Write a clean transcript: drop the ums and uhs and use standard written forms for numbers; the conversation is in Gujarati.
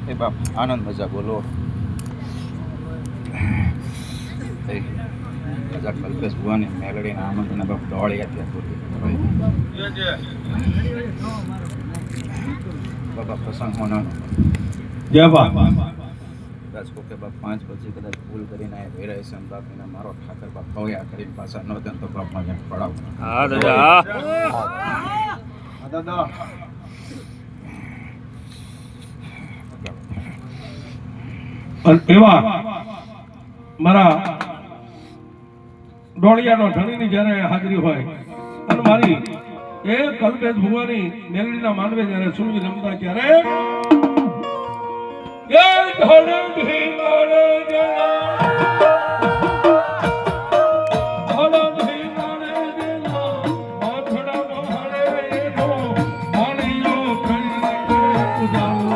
એ બાપ આનંદ મજા બોલો મજા કલ્પેશ ભુવાની મેલડીના આમંત્રણ બાપ દોડી બાબા પ્રસંગ હોનો જય બા રાજકો કે બાપ 5 પછી કદાચ ભૂલ કરીને આ વેરાય છે બાપ એના મારો ઠાકર બાપ ભવ્યા કરીને પાછા ન દેન તો બાપ માં પડાવ હા દાદા દાદા એવા મારા ડોળિયાનો ધણીની જ્યારે હાજરી હોય અને મારી એ કલ્પેશ ભુવાની મેલડીના માનવે જ્યારે સુરવી રમતા ત્યારે એ ધણધી મારે જલા ધણધી મારે જલા માથડા મારે એનો માળીઓ કરીને ઉજાલો